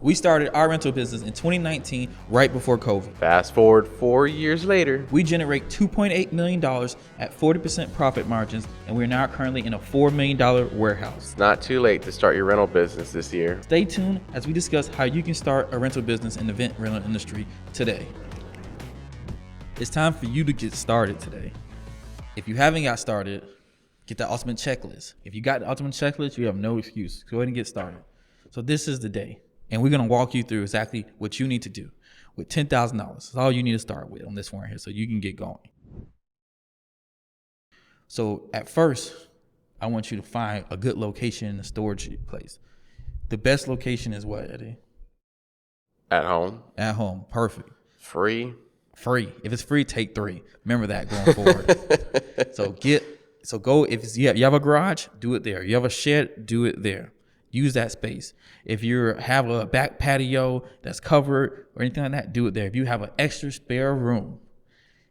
We started our rental business in 2019, right before COVID. Fast forward 4 years later. We generate $2.8 million at 40% profit margins, and we're now currently in a $4 million warehouse. It's not too late to start your rental business this year. Stay tuned as we discuss how you can start a rental business in the event rental industry today. It's time for you to get started today. If you haven't got started, get that ultimate checklist. If you got the ultimate checklist, you have no excuse. Go ahead and get started. So this is the day. And we're going to walk you through exactly what you need to do with $10,000. That's all you need to start with on this one here so you can get going. So at first, I want you to find a good location in a storage place. The best location is what, Eddie? At home. At home. Perfect. Free. If it's free, take 3. Remember that going forward. If you have a garage, do it there. You have a shed, do it there. Use that space. If you have a back patio that's covered or anything like that, do it there. If you have an extra spare room,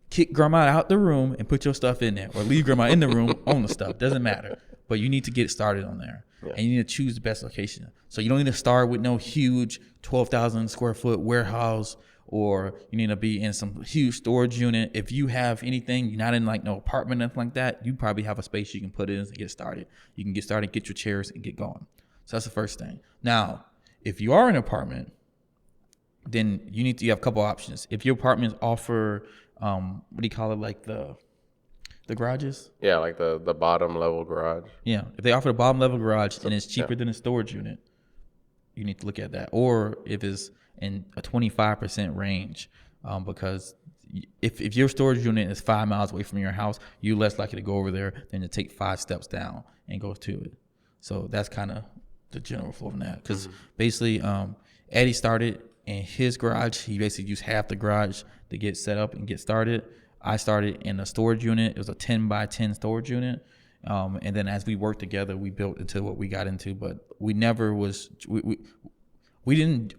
kick grandma out the room and put your stuff in there, or leave grandma in the room on the stuff. Doesn't matter. But you need to get started on there. Yeah. And you need to choose the best location. So you don't need to start with no huge 12,000 square foot warehouse, or you need to be in some huge storage unit. If you have anything, you're not in like no apartment, nothing like that, you probably have a space you can put in and get started. You can get started, get your chairs, and get going. So that's the first thing. Now, if you are in an apartment, then you have a couple options. If your apartments offer, what do you call it, like the garages? Yeah, like the bottom level garage. Yeah, if they offer the bottom level garage and it's cheaper than a storage unit, you need to look at that. Or if it's in a 25% range, because if your storage unit is 5 miles away from your house, you're less likely to go over there than to take 5 steps down and go to it. So that's kind of the general flow of that, because basically Eddie started in his garage. He basically used half the garage to get set up and get started. I started in a storage unit. It was a 10 by 10 storage unit, and then as we worked together, we built into what we got into. But we never was we didn't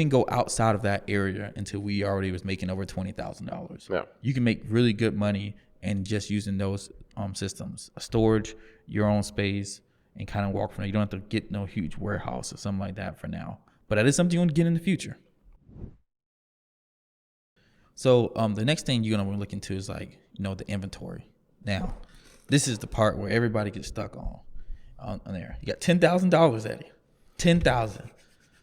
go outside of that area until we already was making over $20,000. Yeah, you can make really good money and just using those systems, a storage, your own space, and kind of walk from there. You don't have to get no huge warehouse or something like that for now. But that is something you want to get in the future. So the next thing you're going to want to look into is the inventory. Now, this is the part where everybody gets stuck on there. You got $10,000, Eddie. $10,000.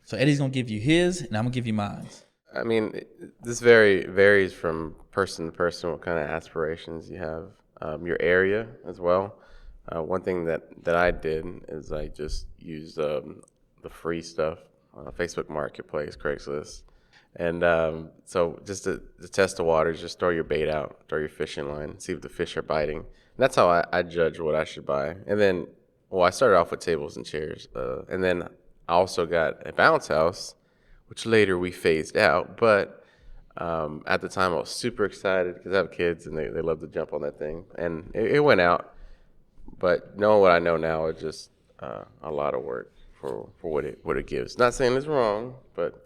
So Eddie's going to give you his, and I'm going to give you mine. I mean, this varies from person to person, what kind of aspirations you have, your area as well. One thing that I did is I just used the free stuff, Facebook Marketplace, Craigslist. And so just to test the waters, just throw your bait out, throw your fishing line, see if the fish are biting. And that's how I judge what I should buy. And then, I started off with tables and chairs. And then I also got a bounce house, which later we phased out. But at the time, I was super excited because I have kids and they love to jump on that thing. And it went out. But knowing what I know now, it's just a lot of work for what it gives. Not saying it's wrong, but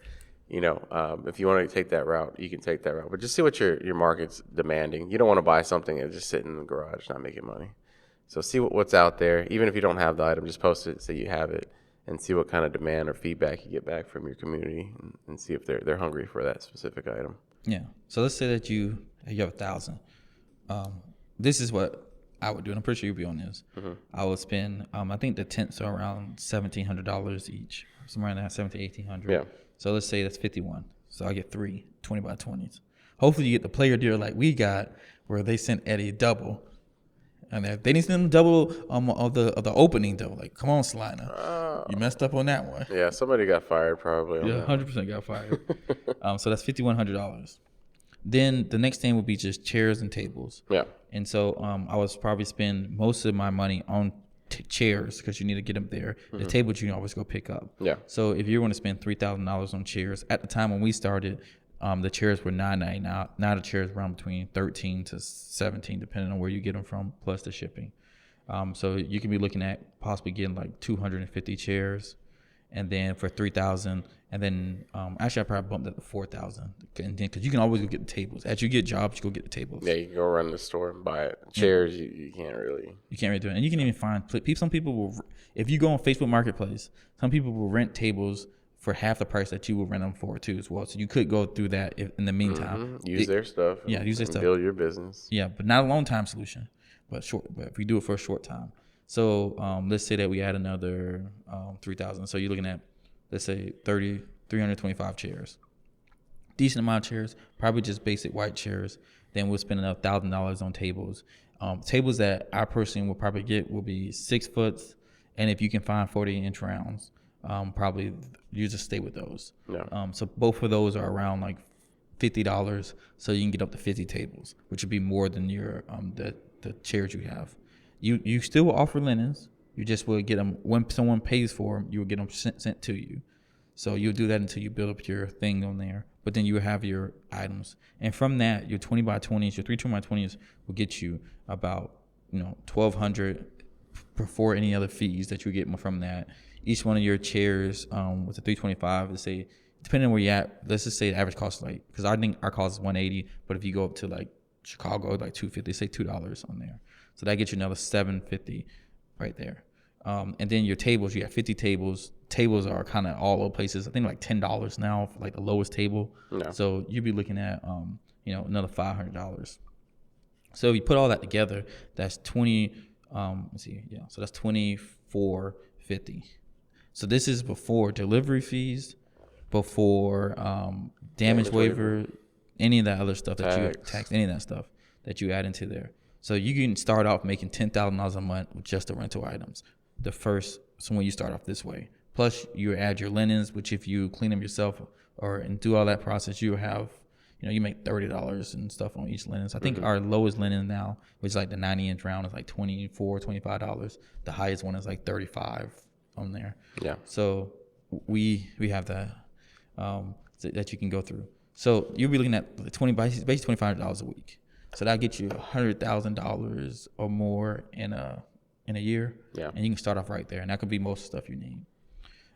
if you want to take that route, you can take that route. But just see what your market's demanding. You don't want to buy something and just sit in the garage not making money. So see what's out there. Even if you don't have the item, just post it, say you have it, and see what kind of demand or feedback you get back from your community, and see if they're hungry for that specific item. Yeah. So let's say that you have 1,000. This is what I would do, and I'm pretty sure you'll be on this. Mm-hmm. I would spend, I think the tents are around $1,700 each, somewhere in that $1,700-1,800. Yeah. So let's say that's 51. So I get 3 20 by 20s. Hopefully you get the player deal like we got, where they sent Eddie double, and they didn't send him double of the opening though. Like, come on, Salina, you messed up on that one. Yeah, somebody got fired probably. Yeah, 100% got fired. So that's $5,100. Then the next thing would be just chairs and tables. Yeah. And so I was probably spend most of my money on chairs, because you need to get them there. Mm-hmm. The tables you can always go pick up. Yeah. So if you want to spend $3,000 on chairs, at the time when we started, the chairs were $9.99. Now the chairs run between $13 to $17, depending on where you get them from, plus the shipping. So you can be looking at possibly getting like 250 chairs, and then for $3,000. And then actually I probably bumped it to $4,000, and then because you can always go get the tables. As you get jobs, you go get the tables. Yeah, you can go run the store and buy it. Chairs, you can't really do it. And you can even find some people will, if you go on Facebook Marketplace, some people will rent tables for half the price that you would rent them for too as well. So you could go through that in the meantime. Use their stuff. Use their stuff. Build your business. Yeah, but not a long time solution, but if we do it for a short time. So let's say that we add another 3,000. So you're looking at, let's say 325 chairs. Decent amount of chairs, probably just basic white chairs. Then we'll spend another $1,000 on tables. Tables that I personally will probably get will be 6 foot, and if you can find 40-inch rounds, probably you just stay with those. Yeah. So both of those are around like $50, so you can get up to 50 tables, which would be more than your the chairs you have. You still will offer linens. You just will get them when someone pays for them. You will get them sent to you. So you'll do that until you build up your thing on there. But then you have your items, and from that, your 20 by 20s, your 3 20 by 20s will get you about $1,200 before any other fees that you get from that. Each one of your chairs with the 325, let's say, depending on where you're at, let's just say the average cost, like, because I think our cost is $180, but if you go up to like Chicago, like $250, say $2 on there, so that gets you another $750 right there. And then your tables, you have 50 tables. Tables are kind of all over places. I think like $10 now for like the lowest table. No. So you'd be looking at another $500. So if you put all that together, that's so that's $24.50. So this is before delivery fees, before damage waiver, any of that other stuff that you tax, any of that stuff that you add into there. So you can start off making $10,000 a month with just the rental items. So when you start off this way, plus you add your linens, which if you clean them yourself and do all that process, you have, you make $30 and stuff on each linens. I think our lowest linen now, which is like the 90-inch round, is like $24, $25. The highest one is like $35 on there. Yeah. So we have that that you can go through. So you'll be looking at basically $2,500 a week. So that gets you $100,000 or more in a year. Yeah. And you can start off right there, and that could be most of the stuff you need.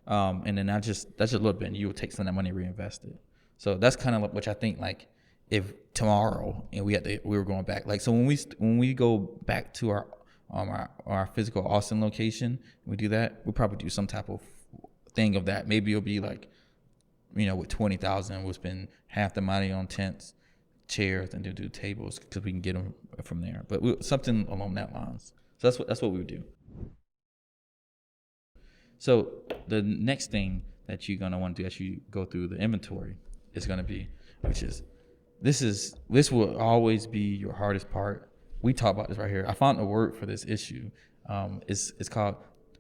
And then that's just a little bit, and you will take some of that money and reinvest it. So that's kind of which I think, like, if tomorrow and we were going back, like, so when we go back to our physical Austin location, we do that, we'll probably do some type of thing of that. Maybe it'll be like, with 20,000, we'll spend half the money on tents, chairs, and do tables because we can get them from there. But something along that lines. So that's what we would do. So the next thing that you're gonna want to do as you go through the inventory is gonna be, this will always be your hardest part. We talk about this right here. I found a word for this issue. It's called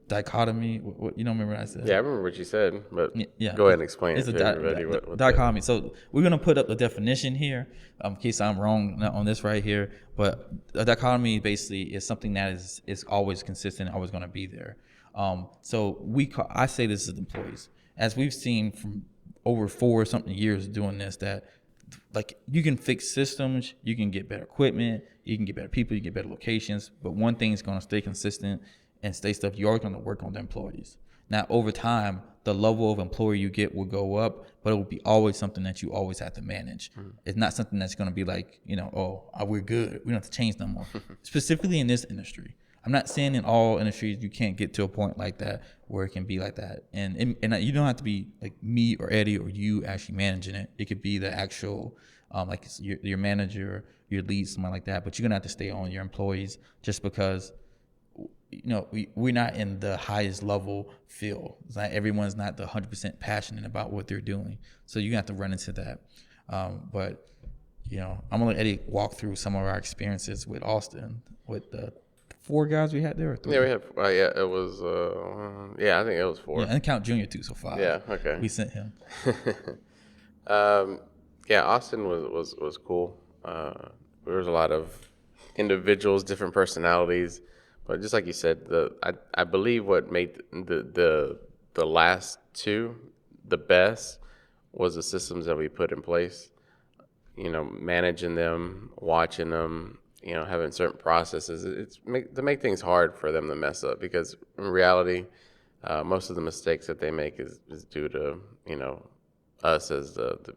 dichotomy. What you don't remember what I said? Yeah, I remember what you said, but go ahead and explain it to everybody. What dichotomy. So we're gonna put up the definition here, in case I'm wrong on this right here. But a dichotomy basically is something that is always consistent, always gonna be there. So I say this as employees, as we've seen from over 4-something years doing this, that like you can fix systems, you can get better equipment, you can get better people, you can get better locations, but one thing is going to stay consistent and stay stuff. You're always going to work on the employees. Now, over time, the level of employee you get will go up, but it will be always something that you always have to manage. Mm-hmm. It's not something that's going to be like, we're good, we don't have to change no more. Specifically in this industry. I'm not saying in all industries you can't get to a point like that where it can be like that. And you don't have to be like me or Eddie or you actually managing it. It could be the actual, like your manager, your lead, something like that. But you're going to have to stay on your employees just because, we're not in the highest level field. It's not, everyone's not the 100% passionate about what they're doing. So you're going to have to run into that. But I'm going to let Eddie walk through some of our experiences with Austin, with the 4 guys we had there, or 3? Yeah, we had. It was. I think it was 4. Yeah, and count Junior too, so 5. Yeah, okay. We sent him. Austin was cool. There was a lot of individuals, different personalities, but just like you said, I believe what made the last 2 the best was the systems that we put in place. Managing them, watching them. Having certain processes, to make things hard for them to mess up, because in reality, most of the mistakes that they make is due to, us as the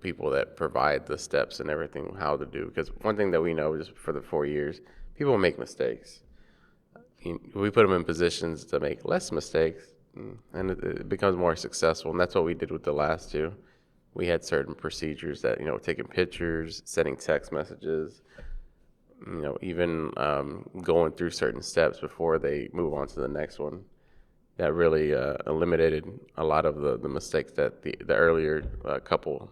people that provide the steps and everything, how to do. Because one thing that we know just for the 4 years, people make mistakes. We put them in positions to make less mistakes. and it becomes more successful. And that's what we did with the last two. We had certain procedures that, taking pictures, sending text messages, even going through certain steps before they move on to the next one. That really eliminated a lot of the mistakes that the earlier couple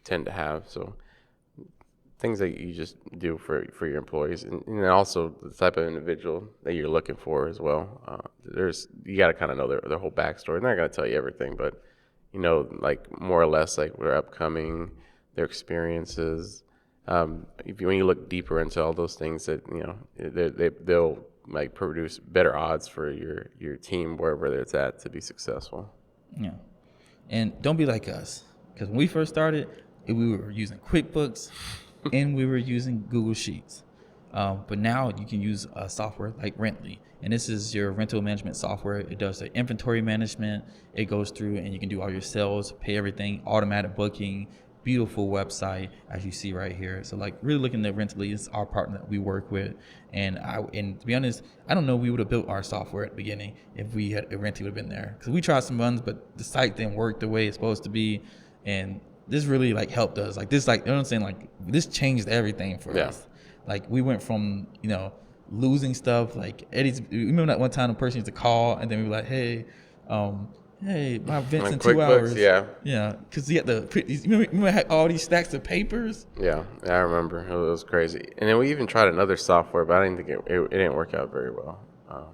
tend to have. So things that you just do for your employees, and also the type of individual that you're looking for as well. You got to kind of know their whole backstory. They're not going to tell you everything, but like more or less like their upcoming, their experiences. When you look deeper into all those things, that they'll like produce better odds for your team wherever it's at to be successful. Yeah, and don't be like us, because when we first started, we were using QuickBooks and we were using Google Sheets. But now you can use software like RENTLE, and this is your rental management software. It does the inventory management. It goes through and you can do all your sales, pay everything, automatic booking, beautiful website as you see right here. So like really looking at RENTLE is our partner that we work with, and to be honest, I don't know if we would have built our software at the beginning if RENTLE would have been there, because we tried some runs, but the site didn't work the way it's supposed to be, and this really like helped us. Like this, like you know what I'm saying, like this changed everything for us. Like we went from losing stuff. Like remember that one time the person used to call and then we were like, hey, my event's in 2 hours. Yeah, because you had remember I had all these stacks of papers. Yeah, I remember. It was crazy. And then we even tried another software, but I didn't think it didn't work out very well.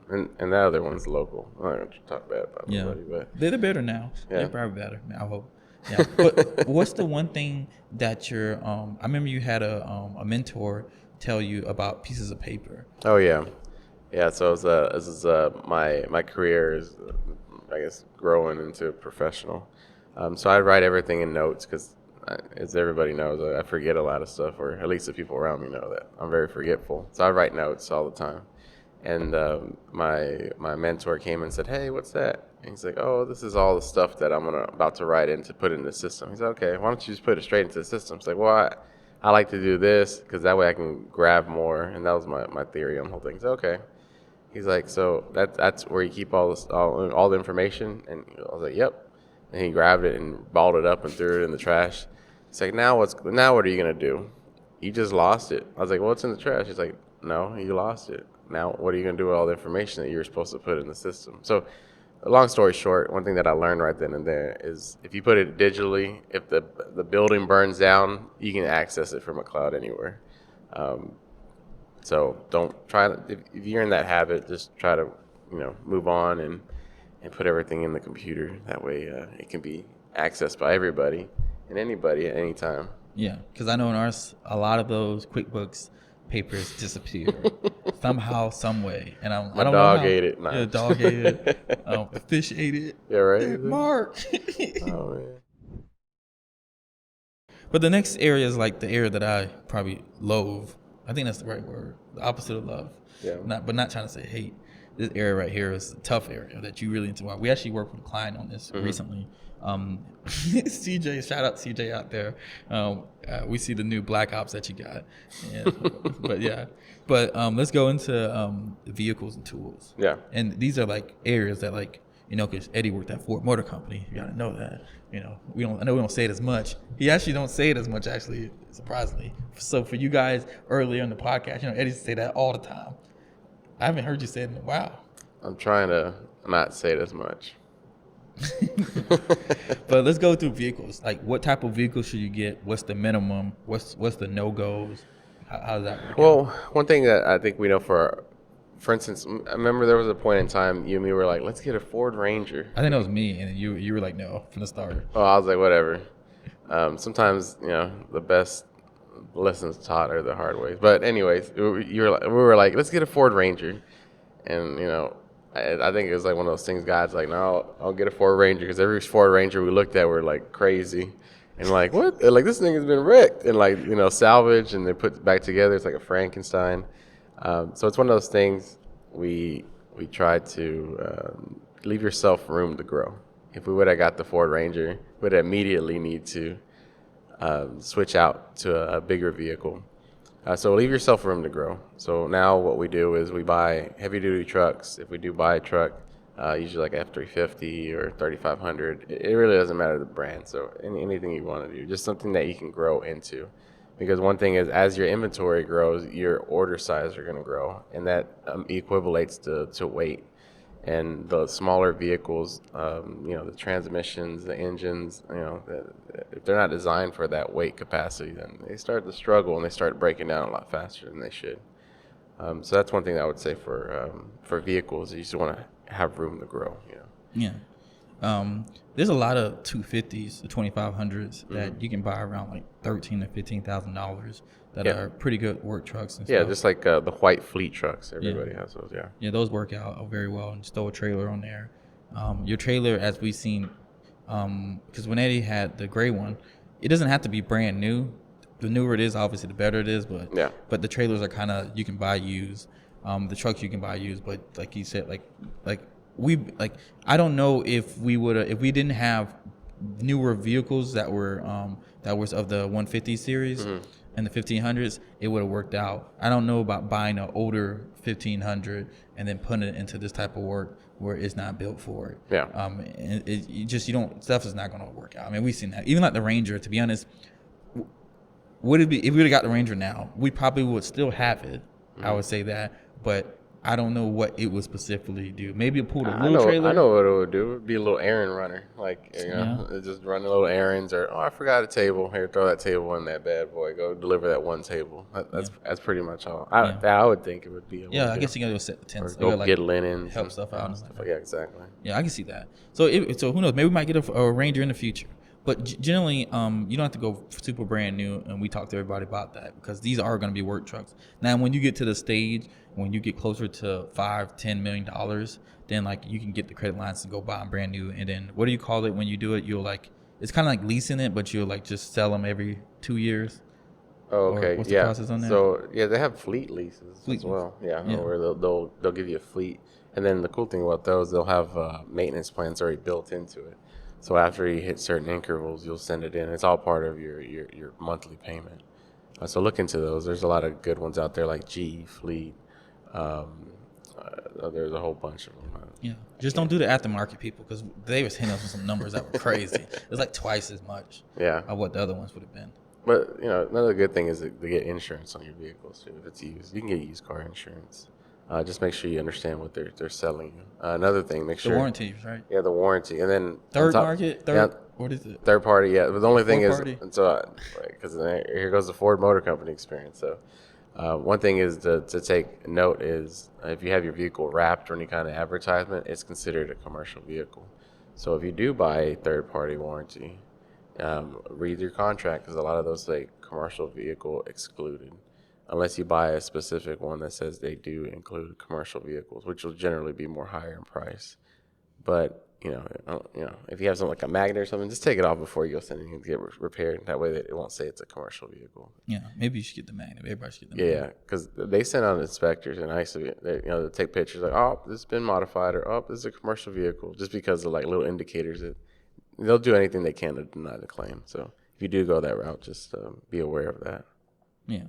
And that other one's local. I'm not going to talk bad about nobody, but they're better now. Yeah. They're probably better, I hope. Yeah, but what's the one thing that I remember you had a mentor tell you about pieces of paper. Oh yeah. So this is my career is I guess growing into professional. So I write everything in notes because, as everybody knows, I forget a lot of stuff, or at least the people around me know that I'm very forgetful. So I write notes all the time. And my mentor came and said, "Hey, what's that?" And he's like, "Oh, this is all the stuff that I'm about to write in to put in the system." He said, "Okay, why don't you just put it straight into the system?" It's like, "Well, I like to do this because that way I can grab more." And that was my theory on the whole thing. He said, "Okay." He's like, "So that's where you keep all the information?" And I was like, "Yep." And he grabbed it and balled it up and threw it in the trash. He's like, now what are you gonna do? You just lost it." I was like, "Well, it's in the trash." He's like, "No, you lost it. Now what are you gonna do with all the information that you're supposed to put in the system?" So, long story short, one thing that I learned right then and there is if you put it digitally, if the building burns down, you can access it from a cloud anywhere. So don't try to, if you're in that habit, just try to move on and put everything in the computer. That way it can be accessed by everybody and anybody at any time. Yeah, because I know in ours, a lot of those QuickBooks papers disappear somehow, some way. And I don't know how. Dog ate it. Yeah, dog ate it. The fish ate it. Yeah, right. Mark. Oh man. But the next area is like the area that I probably loathe. I think that's the right word. The opposite of love. Yeah. But not trying to say hate. This area right here is a tough area that you really need to work. We actually worked with a client on this recently. CJ, shout out to CJ out there. We see the new Black Ops that you got. Yeah. But let's go into vehicles and tools. Yeah. And these are like areas that because Eddie worked at Ford Motor Company. You gotta know that. I know we don't say it as much. He actually don't say it as much, actually, surprisingly. So for you guys earlier in the podcast, Eddie say that all the time. I haven't heard you say it in a while. I'm trying to not say it as much. But let's go through vehicles. Like, what type of vehicle should you get? What's the minimum? What's the no-goes? How's that work Well, one thing that I think we know for instance, I remember there was a point in time you and me were like, let's get a Ford Ranger. I think that was me, and you were like, no, from the start. Oh, I was like, whatever. Sometimes, the best lessons taught are the hard ways. But anyways, we were like, let's get a Ford Ranger. And, I think it was like one of those things God's like, no, I'll get a Ford Ranger. Because every Ford Ranger we looked at were like crazy. And like, what? And like, this thing has been wrecked and like, salvaged and they put back together. It's like a Frankenstein. So it's one of those things we try to leave yourself room to grow. If we would have got the Ford Ranger, we would immediately need to switch out to a bigger vehicle. So leave yourself room to grow. So now what we do is we buy heavy-duty trucks. If we do buy a truck, usually like F350 or 3500. It really doesn't matter the brand. So anything you want to do, just something that you can grow into. Because one thing is, as your inventory grows, your order size are going to grow, and that equivalates to weight. And the smaller vehicles, the transmissions, the engines, if they're not designed for that weight capacity, then they start to struggle and they start breaking down a lot faster than they should. So that's one thing that I would say for vehicles. You just want to have room to grow. Yeah. There's a lot of 250s, the 2500s that you can buy around like $13,000 to $15,000 that are pretty good work trucks and stuff. Yeah, just like the white fleet trucks. Everybody has those. Yeah. Yeah, those work out very well, and just throw a trailer on there. Your trailer, as we've seen, because when Eddie had the gray one, it doesn't have to be brand new. The newer it is, obviously, the better it is. But the trailers are kind of, you can buy used. The trucks you can buy used, but like you said, I don't know if we didn't have newer vehicles that was of the 150 series and the 1500s, it would have worked out. I don't know about buying an older 1500 and then putting it into this type of work where it's not built for it. Yeah. Stuff is not going to work out. I mean, we've seen that. Even like the Ranger, to be honest, would it be, if we would have got the Ranger now, we probably would still have it. I would say that, but I don't know what it would specifically do. Maybe it pulled a little trailer. I know what it would do. It would be a little errand runner. Just run little errands, or, I forgot a table. Here, throw that table in that bad boy. Go deliver that one table. That's pretty much all. I would think it would be. I guess you got to go set the tents. Or go get linens. Help stuff out. Yeah, exactly. Yeah, I can see that. So who knows? Maybe we might get a Ranger in the future. But generally, you don't have to go super brand new, and we talk to everybody about that because these are going to be work trucks. Now, when you get to the stage, when you get closer to $5-10 million, then like you can get the credit lines to go buy them brand new. And then what do you call it when you do it? You'll it's kind of like leasing it, but you'll just sell them every 2 years. Oh, okay. Or what's the process on that? So they have fleet leases as well. Yeah. Where they'll give you a fleet, and then the cool thing about those, they'll have maintenance plans already built into it. So after you hit certain intervals, you'll send it in. It's all part of your monthly payment. So look into those. There's a lot of good ones out there like G Fleet. There's a whole bunch of them. Just don't do the aftermarket, people, because they was hitting us with some numbers that were crazy. It's like twice as much of what the other ones would have been. But another good thing is to get insurance on your vehicles too. If it's used, you can get used car insurance. Just make sure you understand what they're selling you. Another thing, make sure the warranties, right? Yeah, the warranty, and then what is it? Third party, yeah. But the only thing Party? is, because here goes the Ford Motor Company experience. So, one thing is to take note is if you have your vehicle wrapped or any kind of advertisement, it's considered a commercial vehicle. So if you do buy a third party warranty, read your contract because a lot of those say commercial vehicle excluded. Unless you buy a specific one that says they do include commercial vehicles, which will generally be more higher in price. But if you have something like a magnet or something, just take it off before you go send it and get repaired. That way, it won't say it's a commercial vehicle. Yeah, maybe you should get the magnet. Everybody should get the magnet. Yeah, because they send out inspectors, and they take pictures like, oh, this has been modified, or oh, this is a commercial vehicle, just because of like little indicators that they'll do anything they can to deny the claim. So if you do go that route, just be aware of that. Yeah.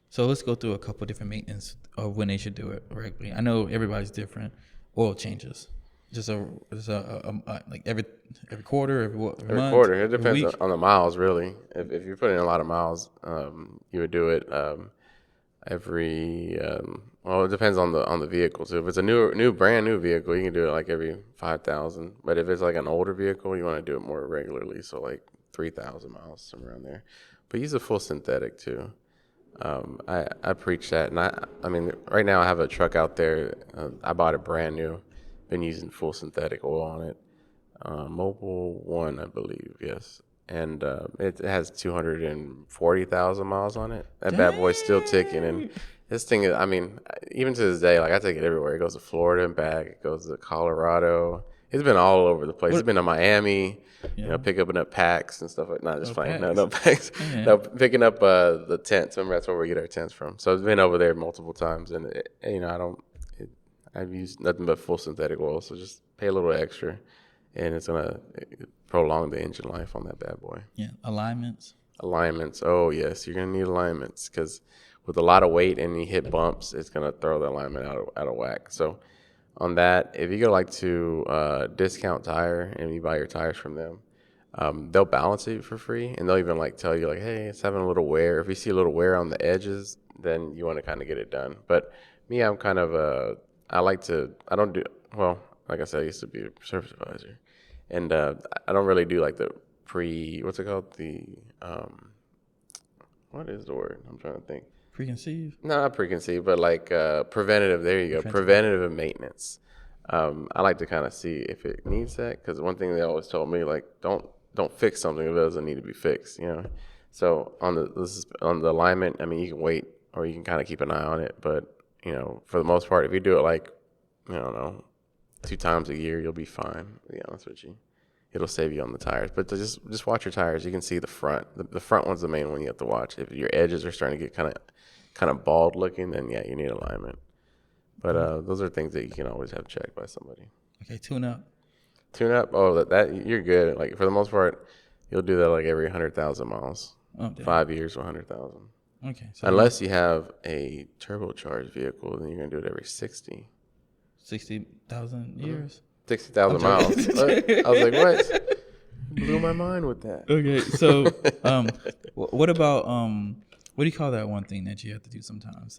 So let's go through a couple of different maintenance of when they should do it regularly. I know everybody's different. Oil changes, like every quarter, every month, quarter. It depends on the miles, really. If you're putting in a lot of miles, you would do it every. It depends on the vehicle. So if it's a brand new vehicle, you can do it like every 5,000. But if it's like an older vehicle, you want to do it more regularly. So like 3,000 miles, somewhere around there. But use a full synthetic too. I preach that, and I mean, right now I have a truck out there. I bought it brand new. Been using full synthetic oil on it. Mobile 1, I believe, yes. And it has 240,000 miles on it. That bad boy's still ticking, and this thing is, I mean, even to this day, like I take it everywhere. It goes to Florida and back. It goes to Colorado. It's been all over the place. It's been to Miami. Picking up packs and stuff like that. Not just playing. No packs. Yeah. No, picking up the tents. Remember, that's where we get our tents from. So I've been over there multiple times, and I've used nothing but full synthetic oil. So just pay a little extra, and it's gonna prolong the engine life on that bad boy. Yeah, alignments. Oh yes, you're gonna need alignments because with a lot of weight and you hit bumps, it's gonna throw the alignment out of whack. So on that, if you go like to Discount Tire and you buy your tires from them, they'll balance it for free, and they'll even like tell you like, hey, it's having a little wear. If you see a little wear on the edges, then you want to kind of get it done. But me, I'm kind of I don't do, well, like I said, I used to be a service advisor, and I don't really do like the what's it called? What is the word? I'm trying to think. Preconceived? No, not preconceived, but like preventative. There you go. Preventative maintenance. I like to kind of see if it needs that, because one thing they always told me, like, don't fix something if it doesn't need to be fixed. So on the alignment, I mean, you can wait or you can kind of keep an eye on it, but for the most part, if you do it like, I don't know, 2 times a year, you'll be fine. To be honest with you, it'll save you on the tires. But just watch your tires. You can see the front. The front one's the main one you have to watch. If your edges are starting to get kind of bald looking, then yeah, you need alignment. But those are things that you can always have checked by somebody. Okay, tune up. Tune up. Oh, that you're good. Like for the most part, you'll do that like every 100,000 miles. Oh, 5 years to 100,000. Okay. So unless you have a turbocharged vehicle, then you're gonna do it every 60,000 years. 60,000 miles. I was like, what? Blew my mind with that. Okay, so what about what do you call that one thing that you have to do sometimes?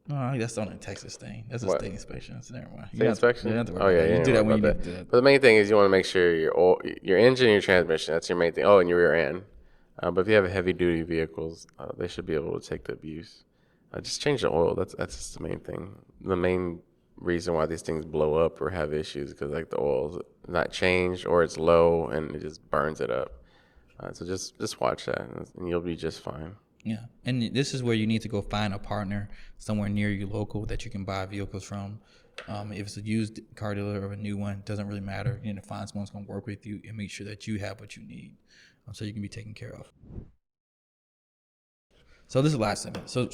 No, that's on a Texas thing. That's a state inspection. So never mind. State inspection? Oh yeah, you do that when you need to do that. But the main thing is you want to make sure your engine and your transmission, that's your main thing. Oh, and your rear end. But if you have heavy duty vehicles, they should be able to take the abuse. Just change the oil. That's just the main thing. The main reason why these things blow up or have issues because like the oil's not changed or it's low and it just burns it up. So just watch that and you'll be just fine. Yeah, and this is where you need to go find a partner somewhere near you local that you can buy vehicles from. If it's a used car dealer or a new one, it doesn't really matter. You need to find someone who's going to work with you and make sure that you have what you need so you can be taken care of. So this is the last segment. So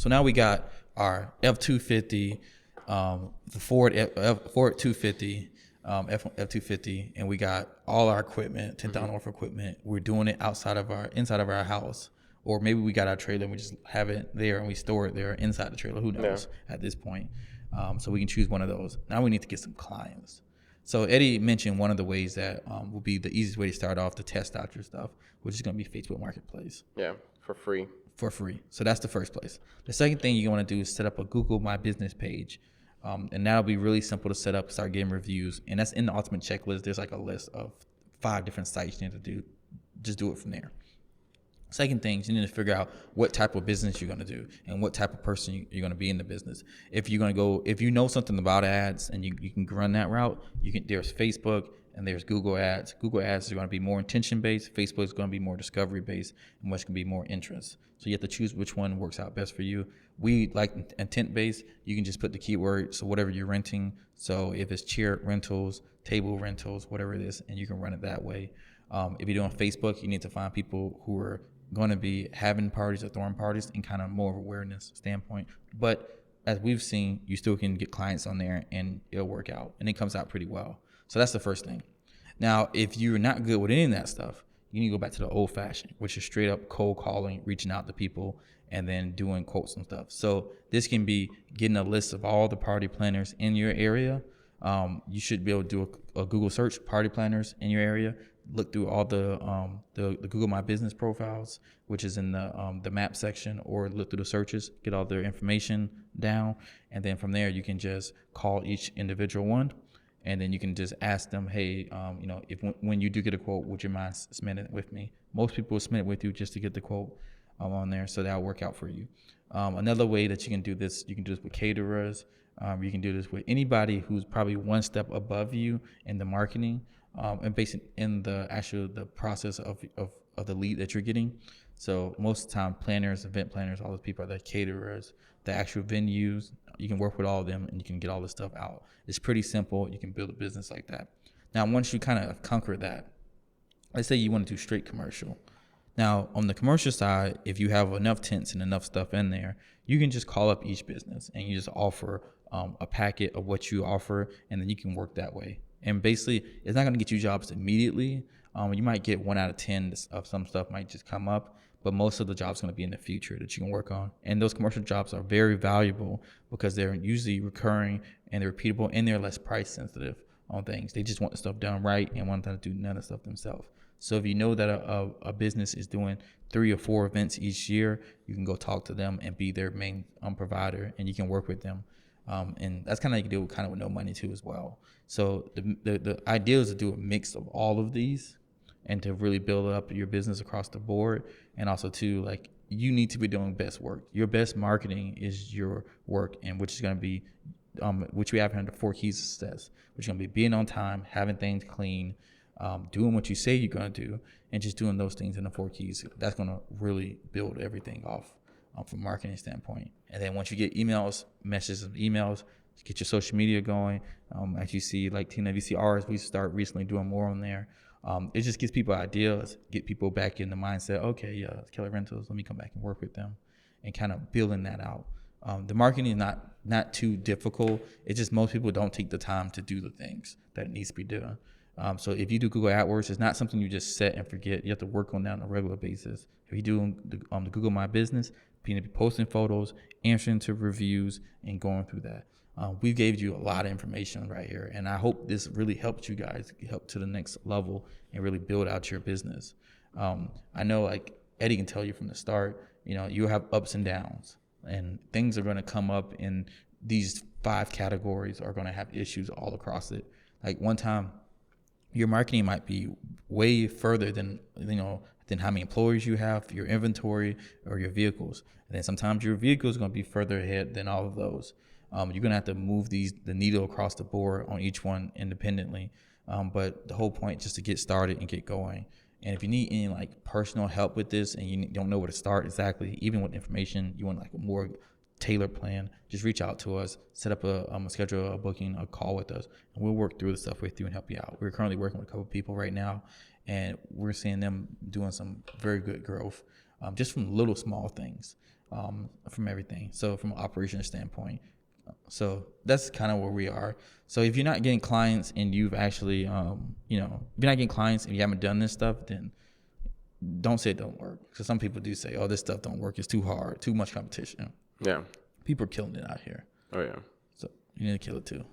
now we got our F-250, the Ford 250, F-250, and we got all our equipment, $10,000 worth of equipment. We're doing it inside of our house. Or maybe we got our trailer and we just have it there and we store it there inside the trailer. Who knows at this point? So we can choose one of those. Now we need to get some clients. So Eddie mentioned one of the ways that will be the easiest way to start off to test out your stuff, which is going to be Facebook Marketplace. Yeah, for free. For free. So that's the first place. The second thing you want to do is set up a Google My Business page. And that'll be really simple to set up, start getting reviews. And that's in the ultimate checklist. There's like a list of 5 different sites you need to do. Just do it from there. Second thing is you need to figure out what type of business you're going to do and what type of person you're going to be in the business. If you're going to go, if you know something about ads and you can run that route, there's Facebook and there's Google ads. Google ads is going to be more intention based. Facebook is going to be more discovery based, and which can be more interest. So you have to choose which one works out best for you. We like intent based. You can just put the keyword. So whatever you're renting. So if it's chair rentals, table rentals, whatever it is, and you can run it that way. If you're doing Facebook, you need to find people who are going to be having parties or throwing parties and kind of more of awareness standpoint. But as we've seen, you still can get clients on there and it'll work out and it comes out pretty well. So that's the first thing. Now, if you're not good with any of that stuff, you need to go back to the old fashioned, which is straight up cold calling, reaching out to people and then doing quotes and stuff. So this can be getting a list of all the party planners in your area. You should be able to do a Google search, party planners in your area. Look through all the Google My Business profiles, which is in the map section, or look through the searches, get all their information down, and then from there you can just call each individual one, and then you can just ask them, hey, if when you do get a quote, would you mind submitting it with me? Most people will submit it with you just to get the quote on there, so that'll work out for you. Another way that you can do this with caterers. You can do this with anybody who's probably one step above you in the marketing. And based in the process of the lead that you're getting. So most of the time, planners, event planners, all those people are the caterers, the actual venues. You can work with all of them and you can get all this stuff out. It's pretty simple. You can build a business like that. Now, once you kind of conquer that, let's say you want to do straight commercial. Now, on the commercial side, if you have enough tents and enough stuff in there, you can just call up each business and you just offer a packet of what you offer, and then you can work that way. And basically, it's not going to get you jobs immediately. You might get 1 out of 10 of some stuff might just come up, but most of the jobs are going to be in the future that you can work on. And those commercial jobs are very valuable because they're usually recurring and they're repeatable and they're less price sensitive on things. They just want the stuff done right and want them to do none of the stuff themselves. So if you know that a business is doing 3 or 4 events each year, you can go talk to them and be their main provider, and you can work with them. And that's kind of, you can do kind of with no money too as well. So the idea is to do a mix of all of these and to really build up your business across the board. And also too, like, you need to be doing best work. Your best marketing is your work, and which is going to be, which we have under 4 keys of success, which is going to be being on time, having things clean, doing what you say you're going to do, and just doing those things in the 4 keys. That's going to really build everything off from a marketing standpoint. And then once you get messages of emails, get your social media going. As you see, like TNWCRs, we start recently doing more on there. It just gives people ideas, get people back in the mindset, okay, yeah, Keller Rentals, let me come back and work with them, and kind of building that out. The marketing is not too difficult. It's just most people don't take the time to do the things that needs to be done. So if you do Google AdWords, it's not something you just set and forget. You have to work on that on a regular basis. If you do the Google My Business, you need to be posting photos, answering to reviews, and going through that. We gave you a lot of information right here, and I hope this really helped you guys help to the next level and really build out your business. I know, like Eddie can tell you from the start, you have ups and downs, and things are going to come up in these 5 categories are going to have issues all across it. Like one time, your marketing might be way further than how many employees you have, your inventory, or your vehicles. And then sometimes your vehicle is going to be further ahead than all of those. You're going to have to move the needle across the board on each one independently. But the whole point is just to get started and get going. And if you need any like personal help with this and you don't know where to start exactly, even with information, you want like a more tailored plan, just reach out to us, set up schedule a booking, a call with us, and we'll work through the stuff with you and help you out. We're currently working with a couple of people right now, and we're seeing them doing some very good growth, just from little small things, from everything. So from an operations standpoint, so that's kind of where we are. So if you're not getting clients and you've actually, if you're not getting clients and you haven't done this stuff, then don't say it don't work. Because some people do say, oh, this stuff don't work. It's too hard, too much competition. Yeah. People are killing it out here. Oh, yeah. So you need to kill it too.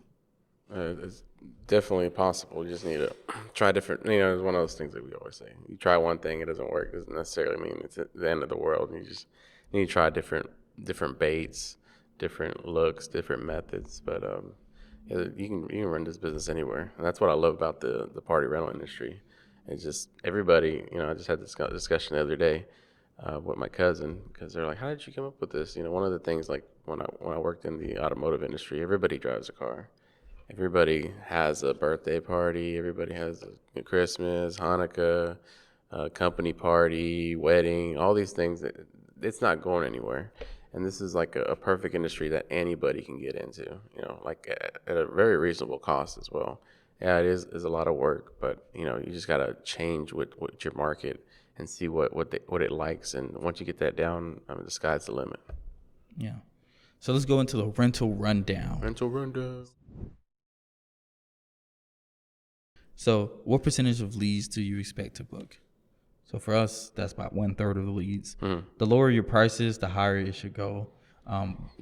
It's definitely possible. You just need to try different, it's one of those things that we always say. You try one thing, it doesn't work. It doesn't necessarily mean it's the end of the world. You just need to try different baits, different looks, different methods. But you can run this business anywhere. And that's what I love about the party rental industry. It's just everybody, I just had this discussion the other day with my cousin, because they're like, how did you come up with this? One of the things, like when I worked in the automotive industry, everybody drives a car. Everybody has a birthday party. Everybody has a Christmas, Hanukkah, company party, wedding, all these things. It's not going anywhere. And this is like a perfect industry that anybody can get into, like at a very reasonable cost as well. Yeah, it is a lot of work, but you just got to change with your market and see what it likes. And once you get that down, the sky's the limit. Yeah. So let's go into the rental rundown. So what percentage of leads do you expect to book? So for us, that's about 1/3 of the leads. Mm-hmm. The lower your prices, the higher it should go.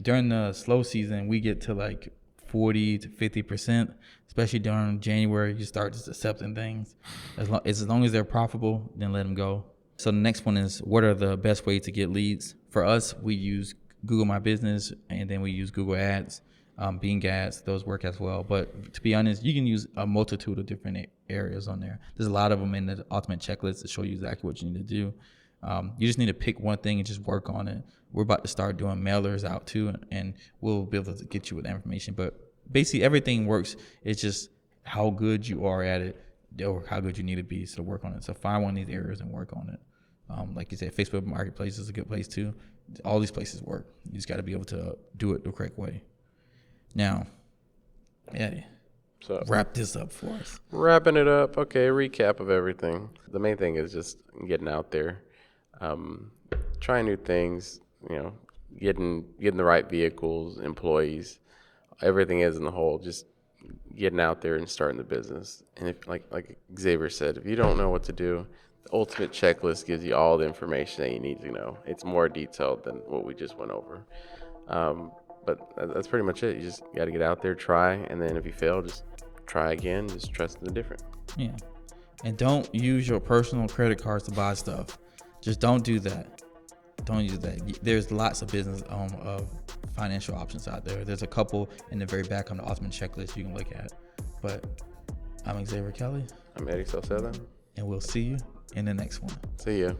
During the slow season, we get to like 40 to 50%, especially during January. You start just accepting things. As long as they're profitable, then let them go. So the next one is, what are the best ways to get leads? For us, we use Google My Business, and then we use Google Ads, Bing Ads. Those work as well. But to be honest, you can use a multitude of different areas on there. There's a lot of them in the ultimate checklist to show you exactly what you need to do. You just need to pick one thing and just work on it. We're about to start doing mailers out too, and we'll be able to get you with that information. But basically everything works. It's just how good you are at it, or how good you need to be to work on it. So find one of these areas and work on it. Like you said, Facebook Marketplace is a good place too. All these places work. You just got to be able to do it the correct way. Now, Eddie, so wrap this up for us. Wrapping it up. Okay, recap of everything. The main thing is just getting out there, trying new things, getting the right vehicles, employees, everything is in the whole, just getting out there and starting the business. And if like Xavier said, if you don't know what to do, ultimate checklist gives you all the information that you need to know. It's more detailed than what we just went over. But that's pretty much it. You just got to get out there, try, and then if you fail, just try again. Just trust in the different. Yeah. And don't use your personal credit cards to buy stuff. Just don't do that. Don't use that. There's lots of business of financial options out there. There's a couple in the very back on the ultimate checklist you can look at. But I'm Xavier Kelly. I'm Eddie Sauceda. And we'll see you in the next one. See ya.